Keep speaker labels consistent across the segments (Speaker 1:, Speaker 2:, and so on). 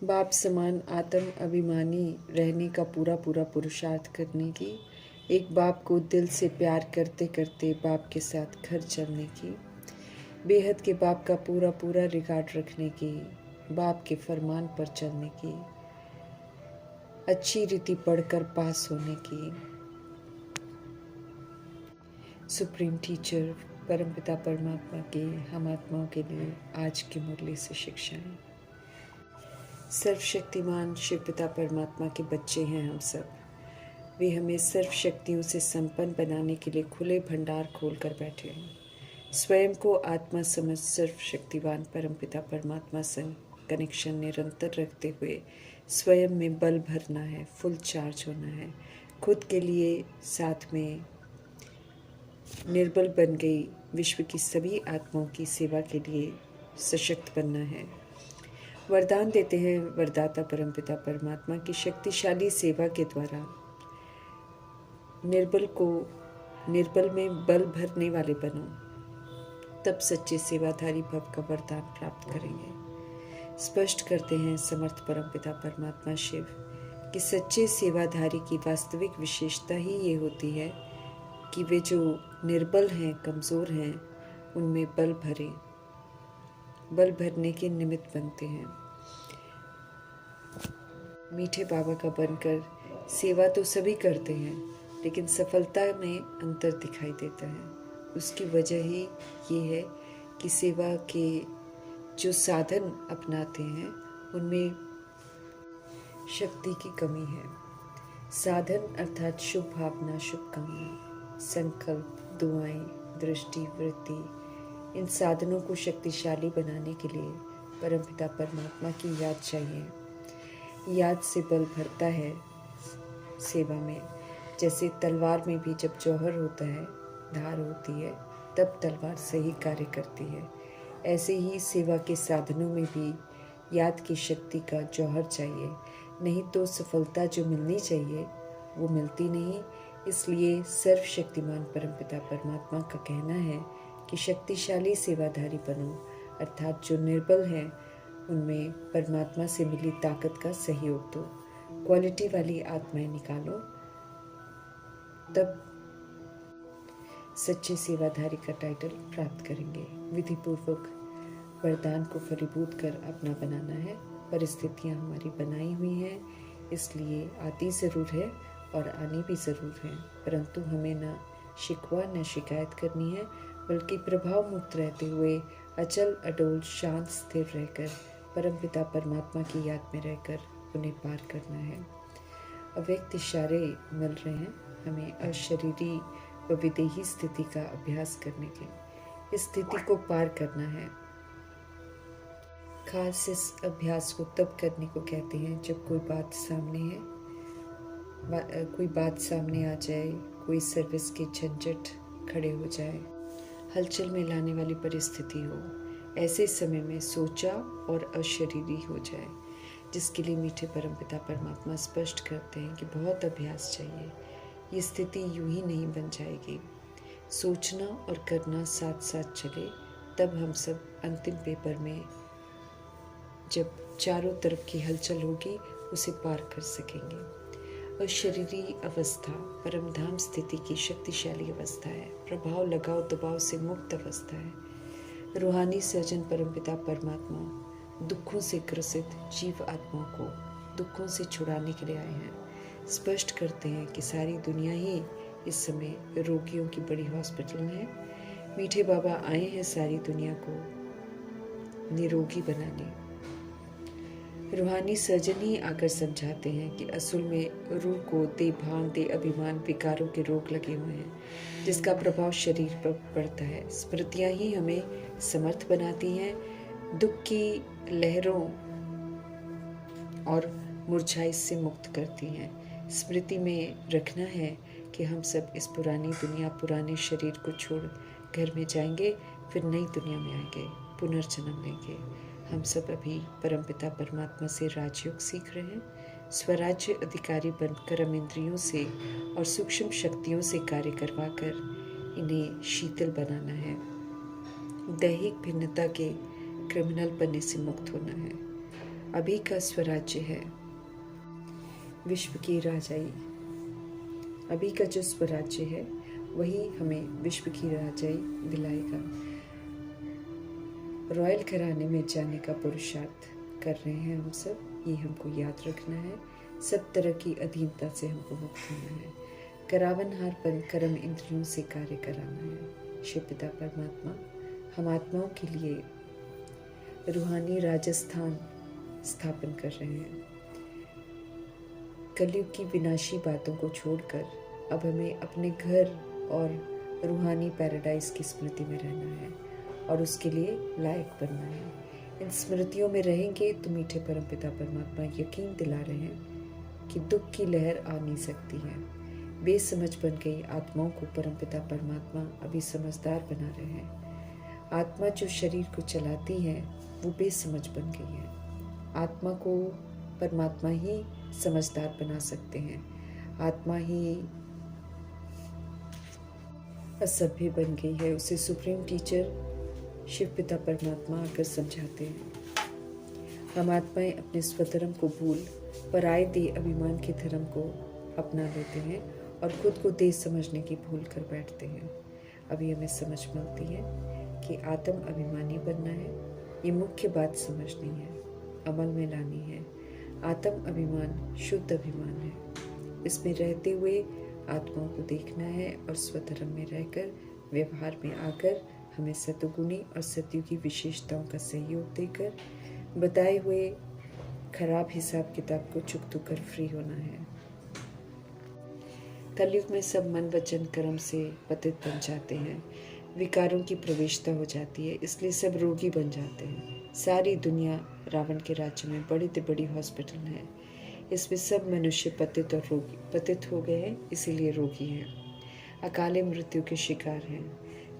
Speaker 1: बाप समान आत्म अभिमानी रहने का पूरा पूरा पुरुषार्थ करने की, एक बाप को दिल से प्यार करते करते बाप के साथ घर चलने की, बेहद के बाप का पूरा पूरा रिकॉर्ड रखने की, बाप के फरमान पर चलने की, अच्छी रीति पढ़कर पास होने की। सुप्रीम टीचर परमपिता परमात्मा के हम आत्माओं के लिए आज की मुरली से शिक्षाएं। सर्वशक्तिमान शिव पिता परमात्मा के बच्चे हैं हम सब। वे हमें सर्व शक्तियों से संपन्न बनाने के लिए खुले भंडार खोल कर बैठे हैं। स्वयं को आत्मा समझ सर्व शक्तिवान परमपिता परमात्मा संग कनेक्शन निरंतर रखते हुए स्वयं में बल भरना है, फुल चार्ज होना है। खुद के लिए साथ में निर्बल बन गई विश्व की सभी आत्माओं की सेवा के लिए सशक्त बनना है। वरदान देते हैं वरदाता परमपिता परमात्मा की शक्तिशाली सेवा के द्वारा निर्बल में बल भरने वाले बनो, तब सच्चे सेवाधारी भव का वरदान प्राप्त करेंगे। स्पष्ट करते हैं समर्थ परमपिता परमात्मा शिव कि सच्चे सेवाधारी की वास्तविक विशेषता ही ये होती है कि वे जो निर्बल हैं, कमज़ोर हैं, उनमें बल भरने के निमित्त बनते हैं। मीठे बाबा का बनकर सेवा तो सभी करते हैं, लेकिन सफलता में अंतर दिखाई देता है। उसकी वजह ही ये है कि सेवा के जो साधन अपनाते हैं उनमें शक्ति की कमी है। साधन अर्थात शुभ भावना, शुभकामना, संकल्प, दुआएं, दृष्टि, वृत्ति, इन साधनों को शक्तिशाली बनाने के लिए परमपिता परमात्मा की याद चाहिए। याद से बल भरता है सेवा में। जैसे तलवार में भी जब जौहर होता है, धार होती है, तब तलवार सही कार्य करती है। ऐसे ही सेवा के साधनों में भी याद की शक्ति का जौहर चाहिए, नहीं तो सफलता जो मिलनी चाहिए वो मिलती नहीं। इसलिए सर्वशक्तिमान परमपिता परमात्मा का कहना है कि शक्तिशाली सेवाधारी बनो, अर्थात जो निर्बल हैं उनमें परमात्मा से मिली ताकत का सहयोग दो, क्वालिटी वाली आत्माएं निकालो, तब सच्चे सेवाधारी का टाइटल प्राप्त करेंगे। विधिपूर्वक वरदान को फलीभूत कर अपना बनाना है। परिस्थितियां हमारी बनाई हुई हैं, इसलिए आती ज़रूर है और आनी भी ज़रूर है, परंतु हमें न शिकवा न शिकायत करनी है, बल्कि प्रभाव मुक्त रहते हुए अचल अडोल शांत स्थिर रहकर परमपिता परमात्मा की याद में रहकर उन्हें पार करना है। अव्यक्त इशारे मिल रहे हैं हमें अशरीरी व विदेही स्थिति का अभ्यास करने के। इस स्थिति को पार करना है। खास इस अभ्यास को तब करने को कहते हैं जब कोई बात सामने आ जाए, कोई सर्विस के झंझट खड़े हो जाए, हलचल में लाने वाली परिस्थिति हो। ऐसे समय में सोचा और अशरीरी हो जाए, जिसके लिए मीठे परमपिता परमात्मा स्पष्ट करते हैं कि बहुत अभ्यास चाहिए। ये स्थिति यूं ही नहीं बन जाएगी। सोचना और करना साथ साथ चले, तब हम सब अंतिम पेपर में जब चारों तरफ की हलचल होगी उसे पार कर सकेंगे। अशरीरी अवस्था परमधाम स्थिति की शक्तिशाली अवस्था है, प्रभाव लगाव दबाव से मुक्त अवस्था है। रूहानी सर्जन परमपिता परमात्मा दुखों से ग्रसित जीव आत्माओं को दुखों से छुड़ाने के लिए आए हैं। स्पष्ट करते हैं कि सारी दुनिया ही इस समय रोगियों की बड़ी हॉस्पिटल है। मीठे बाबा आए हैं सारी दुनिया को निरोगी बनाने। रूहानी सर्जन ही आकर समझाते हैं कि असल में रूह को दे भान दे अभिमान विकारों के रोग लगे हुए हैं, जिसका प्रभाव शरीर पर पड़ता है। स्मृतियां ही हमें समर्थ बनाती हैं, दुख की लहरों और मुरझाई से मुक्त करती हैं। स्मृति में रखना है कि हम सब इस पुरानी दुनिया, पुराने शरीर को छोड़ घर में जाएंगे, फिर नई दुनिया में आएंगे, पुनर्जन्म लेंगे। हम सब अभी परमपिता परमात्मा से राजयोग सीख रहे हैं। स्वराज्य अधिकारी बनकर कर्म इंद्रियों से और सूक्ष्म शक्तियों से कार्य करवाकर इन्हें शीतल बनाना है। दैहिक भिन्नता के क्रिमिनल बनने से मुक्त होना है। अभी का स्वराज्य है विश्व की राजाई। अभी का जो स्वराज्य है वही हमें विश्व की राजाई दिलाएगा। रॉयल घराने में जाने का पुरुषार्थ कर रहे हैं हम सब, ये हमको याद रखना है। सब तरह की अधीनता से हमको मुक्त होना है। करावनहारपन कर्म इंद्रियों से कार्य कराना है। शिव पिता परमात्मा हम आत्माओं के लिए रूहानी राजस्थान स्थापन कर रहे हैं। कलयुग की विनाशी बातों को छोड़कर अब हमें अपने घर और रूहानी पैराडाइज की स्मृति में रहना है और उसके लिए लायक बनना है। इन स्मृतियों में रहेंगे तो मीठे परमपिता परमात्मा यकीन दिला रहे हैं कि दुख की लहर आ नहीं सकती है। बेसमझ बन गई आत्माओं को परमपिता परमात्मा अभी समझदार बना रहे हैं। आत्मा जो शरीर को चलाती है वो बेसमझ बन गई है। आत्मा को परमात्मा ही समझदार बना सकते हैं। आत्मा ही असभ्य बन गई है, उसे सुप्रीम टीचर शिव पिता परमात्मा आकर समझाते हैं। हम आत्माएं अपने स्वधर्म को भूल पराये देह अभिमान के धर्म को अपना लेते हैं और खुद को देह समझने की भूल कर बैठते हैं। अभी हमें समझ मिलती है कि आत्म अभिमानी बनना है, ये मुख्य बात समझनी है, अमल में लानी है। आत्म अभिमान शुद्ध अभिमान है। इसमें रहते हुए आत्माओं को देखना है और स्वधर्म में रहकर व्यवहार में आकर हमें सतुगुणी और सतयुगी विशेषताओं का सहयोग देकर बताए हुए खराब हिसाब किताब को चुकतू कर फ्री होना है। कलयुग में सब मन वचन कर्म से पतित बन जाते हैं। विकारों की प्रवेशता हो जाती है, इसलिए सब रोगी बन जाते हैं। सारी दुनिया रावण के राज्य में बड़ी से बड़ी हॉस्पिटल है, इसमें सब मनुष्य पतित और रोगी पतित हो गए हैं, इसीलिए रोगी हैं। अकाले मृत्यु के शिकार हैं।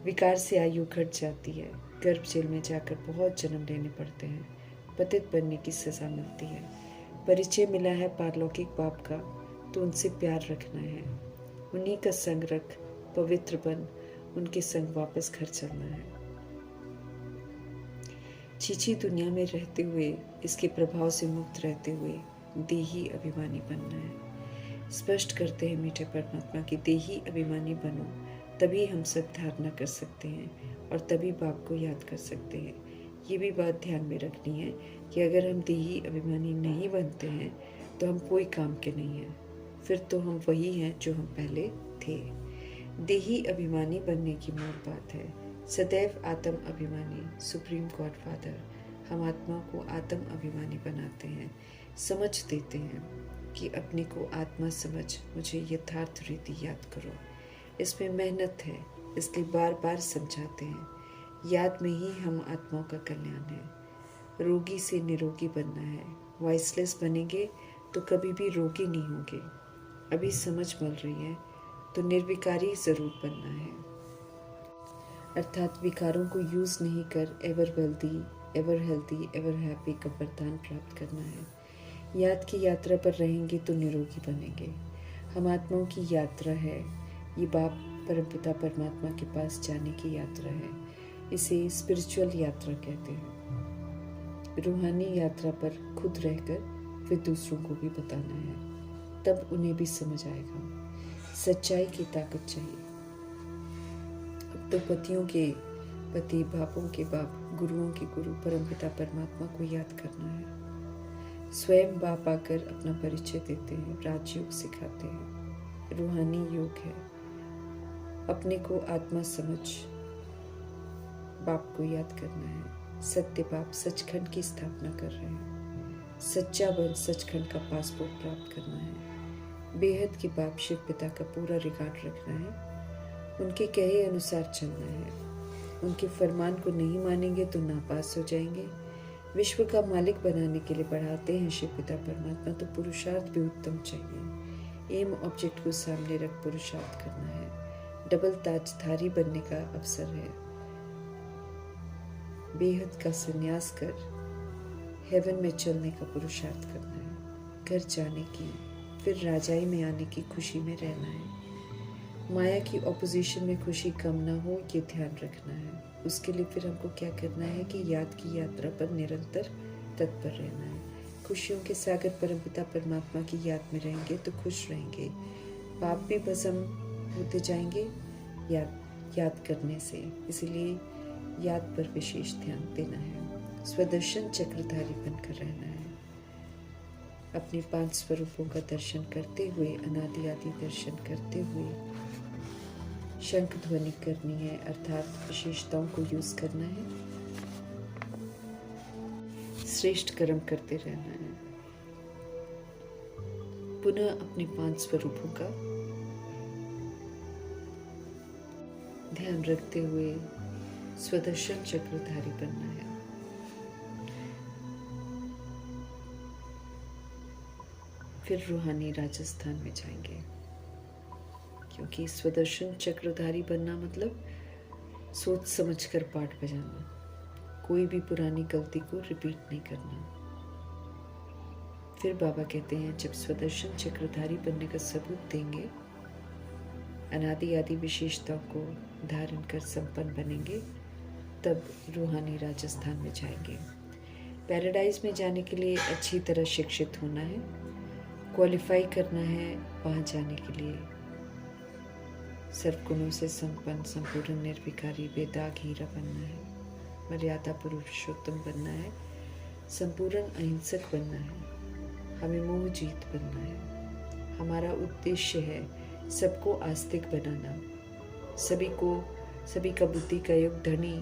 Speaker 1: विकार से आयु घट जाती है। गर्भ जेल में जाकर बहुत जन्म लेने पड़ते हैं। पतित बनने की सज़ा मिलती है। परिचय मिला है पारलौकिक बाप का, तो उनसे प्यार रखना है। उन्हीं का संग रख, पवित्र बन, उनके संग वापस घर चलना है। छीछी दुनिया में रहते हुए, इसके प्रभाव से मुक्त रहते हुए देही अभिमानी बनना है। स्पष्ट करते हैं मीठे परमात्मा की देही अभिमानी बनो, तभी हम सब धारणा कर सकते हैं और तभी बाप को याद कर सकते हैं। ये भी बात ध्यान में रखनी है कि अगर हम देही अभिमानी नहीं बनते हैं तो हम कोई काम के नहीं हैं, फिर तो हम वही हैं जो हम पहले थे। देही अभिमानी बनने की मूल बात है सदैव आत्म अभिमानी सुप्रीम गॉड फादर हम आत्मा को आत्म अभिमानी बनाते हैं, समझ देते हैं कि अपने को आत्मा समझ मुझे यथार्थ रीति याद करो। इसमें मेहनत है, इसलिए बार बार समझाते हैं। याद में ही हम आत्माओं का कल्याण है। रोगी से निरोगी बनना है। वॉइसलेस बनेंगे तो कभी भी रोगी नहीं होंगे। अभी समझ मिल रही है तो निर्विकारी जरूर बनना है, अर्थात विकारों को यूज नहीं कर ever wealthy, ever healthy, ever happy का वरदान प्राप्त करना है। याद की यात्रा पर रहेंगे तो निरोगी बनेंगे। हम आत्माओं की यात्रा है, ये बाप परमपिता परमात्मा के पास जाने की यात्रा है। इसे स्पिरिचुअल यात्रा कहते हैं। रूहानी यात्रा पर खुद रहकर फिर दूसरों को भी बताना है, तब उन्हें भी समझ आएगा। सच्चाई की ताकत चाहिए। अब तो पतियों के पति, बापों के बाप, गुरुओं के गुरु परमपिता परमात्मा को याद करना है। स्वयं बाप आकर अपना परिचय देते हैं, राजयोग सिखाते हैं, रूहानी योग है। अपने को आत्मा समझ बाप को याद करना है। सत्य बाप सचखंड की स्थापना कर रहे हैं। सच्चा बन सचखंड का पासपोर्ट प्राप्त करना है। बेहद के बाप शिव पिता का पूरा रिकॉर्ड रखना है। उनके कहे अनुसार चलना है। उनके फरमान को नहीं मानेंगे तो नापास हो जाएंगे। विश्व का मालिक बनाने के लिए बढ़ाते हैं शिव पिता परमात्मा, तो पुरुषार्थ भी उत्तम चाहिए। एम ऑब्जेक्ट को सामने रख पुरुषार्थ करना है। डबल ताजधारी बनने का अवसर है। बेहद का संन्यास कर हेवन में चलने का पुरुषार्थ करना है। घर जाने की, फिर राजाई में आने की खुशी में रहना है। माया की ऑपोजिशन में खुशी कम ना हो, ये ध्यान रखना है। उसके लिए फिर हमको क्या करना है कि याद की यात्रा पर निरंतर तत्पर रहना है। खुशियों के सागर परमपिता परमात्मा की याद में रहेंगे तो खुश रहेंगे। पाप भी भस्म होते जाएंगे याद करने से, इसलिए याद पर विशेष ध्यान देना है। स्वदर्शन चक्रधारी बनकर रहना है। अपने 5 स्वरूपों का दर्शन करते हुए, अनादि आदि दर्शन करते हुए शंख ध्वनि करनी है, अर्थात विशेषताओं को यूज करना है। श्रेष्ठ कर्म करते रहना है। पुनः अपने 5 स्वरूपों का ध्यान रखते हुए स्वदर्शन चक्रधारी बनना है। फिर रूहानी राजस्थान में जाएंगे, क्योंकि स्वदर्शन चक्रधारी बनना मतलब सोच समझकर पाठ बजाना, कोई भी पुरानी गलती को रिपीट नहीं करना। फिर बाबा कहते हैं जब स्वदर्शन चक्रधारी बनने का सबूत देंगे, अनादि आदि विशेषताओं को धारण कर संपन्न बनेंगे, तब रूहानी राजस्थान में जाएंगे। पैराडाइज में जाने के लिए अच्छी तरह शिक्षित होना है, क्वालिफाई करना है वहाँ जाने के लिए। सर्वगुणों से संपन्न, संपूर्ण, निर्विकारी, बेदाग हीरा बनना है, मर्यादा पुरुषोत्तम बनना है, संपूर्ण अहिंसक बनना है, हमें मोह जीत बनना है। हमारा उद्देश्य है सबको आस्तिक बनाना, सभी का बुद्धि का योग धनी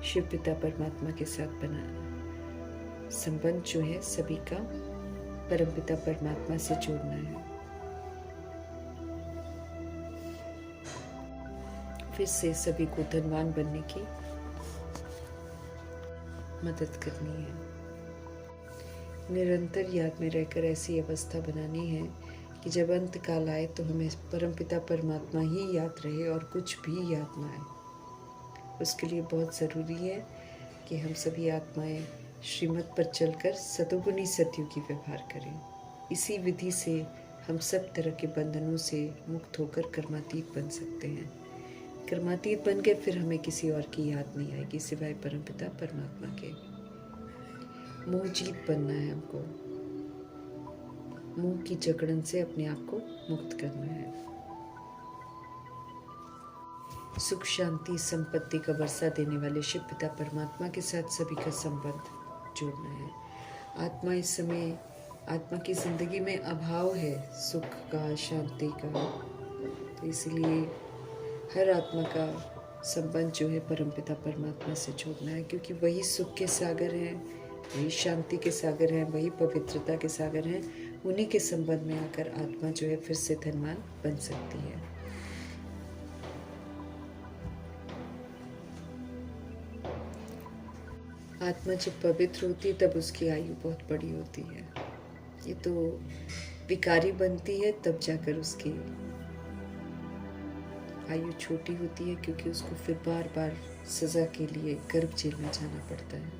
Speaker 1: शिव पिता परमात्मा के साथ बनाना। संबंध जो है सभी का परमपिता परमात्मा से जोड़ना है। फिर से सभी को धनवान बनने की मदद करनी है। निरंतर याद में रहकर ऐसी अवस्था बनानी है कि जब अंत काल आए तो हमें परमपिता परमात्मा ही याद रहे और कुछ भी याद ना आए। उसके लिए बहुत ज़रूरी है कि हम सभी आत्माएं श्रीमत पर चलकर सतोगुणी सतयुगी व्यवहार करें। इसी विधि से हम सब तरह के बंधनों से मुक्त होकर कर्मातीत बन सकते हैं। कर्मातीत बन के फिर हमें किसी और की याद नहीं आएगी सिवाय परमपिता परमात्मा के। मोह जीत बनना है हमको, मोह की जकड़न से अपने आप को मुक्त करना है। सुख शांति संपत्ति का वर्षा देने वाले शिव पिता परमात्मा के साथ सभी का संबंध जोड़ना है। आत्मा इस समय, आत्मा की जिंदगी में अभाव है सुख का, शांति का, तो इसलिए हर आत्मा का संबंध जो है परमपिता परमात्मा से जोड़ना है, क्योंकि वही सुख के सागर हैं, वही शांति के सागर हैं, वही पवित्रता के सागर हैं। उन्हीं के संबंध में आकर आत्मा जो है फिर से धनवान बन सकती है। आत्मा जब पवित्र होती है तब उसकी आयु बहुत बड़ी होती है। ये तो विकारी बनती है तब जाकर उसकी आयु छोटी होती है, क्योंकि उसको फिर बार बार सजा के लिए गर्भ जेल में जाना पड़ता है।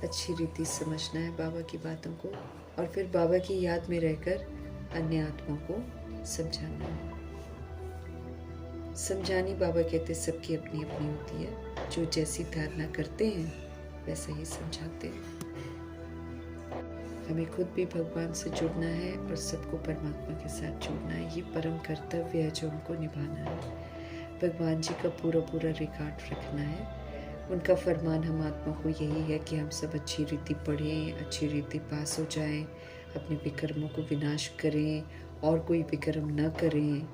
Speaker 1: अच्छी रीति समझना है बाबा की बातों को और फिर बाबा की याद में रहकर अन्य आत्माओं को समझाना है। समझानी बाबा कहते सबकी अपनी अपनी होती है, जो जैसी धारणा करते हैं वैसा ही समझाते हैं। हमें खुद भी भगवान से जुड़ना है और सबको परमात्मा के साथ जोड़ना है। ये परम कर्तव्य है जो हमको निभाना है। भगवान जी का पूरा रिकॉर्ड रखना है। उनका फरमान हम आत्मा को यही है कि हम सब अच्छी रीति पढ़ें, अच्छी रीति पास हो जाएं, अपने विकर्मों को विनाश करें और कोई विकर्म न करें।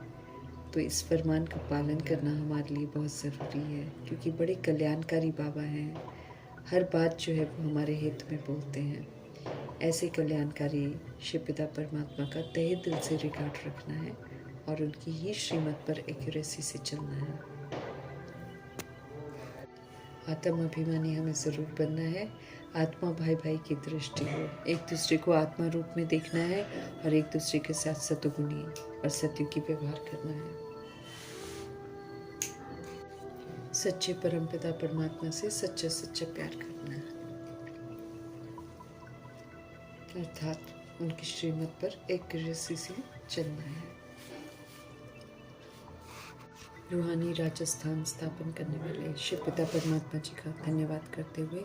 Speaker 1: तो इस फरमान का पालन करना हमारे लिए बहुत ज़रूरी है, क्योंकि बड़े कल्याणकारी बाबा हैं। हर बात जो है वो हमारे हित में बोलते हैं। ऐसे कल्याणकारी शिव पिता परमात्मा का तहे दिल से रिकॉर्ड रखना है और उनकी ही श्रीमत पर एक्यूरेसी से चलना है। आत्म अभिमानी हमें ज़रूर बनना है। आत्मा भाई भाई की दृष्टि हो, एक दूसरे को आत्मा रूप में देखना है और एक दूसरे के साथ सतुगुणी और सतयुगी व्यवहार करना है। सच्चे परमपिता परमात्मा से सच्चा प्यार करना है, अर्थात उनकी श्रीमत पर एक्यूरेसी से चलना है। रूहानी राजस्थान स्थापन करने वाले शिव पिता परमात्मा जी का धन्यवाद करते हुए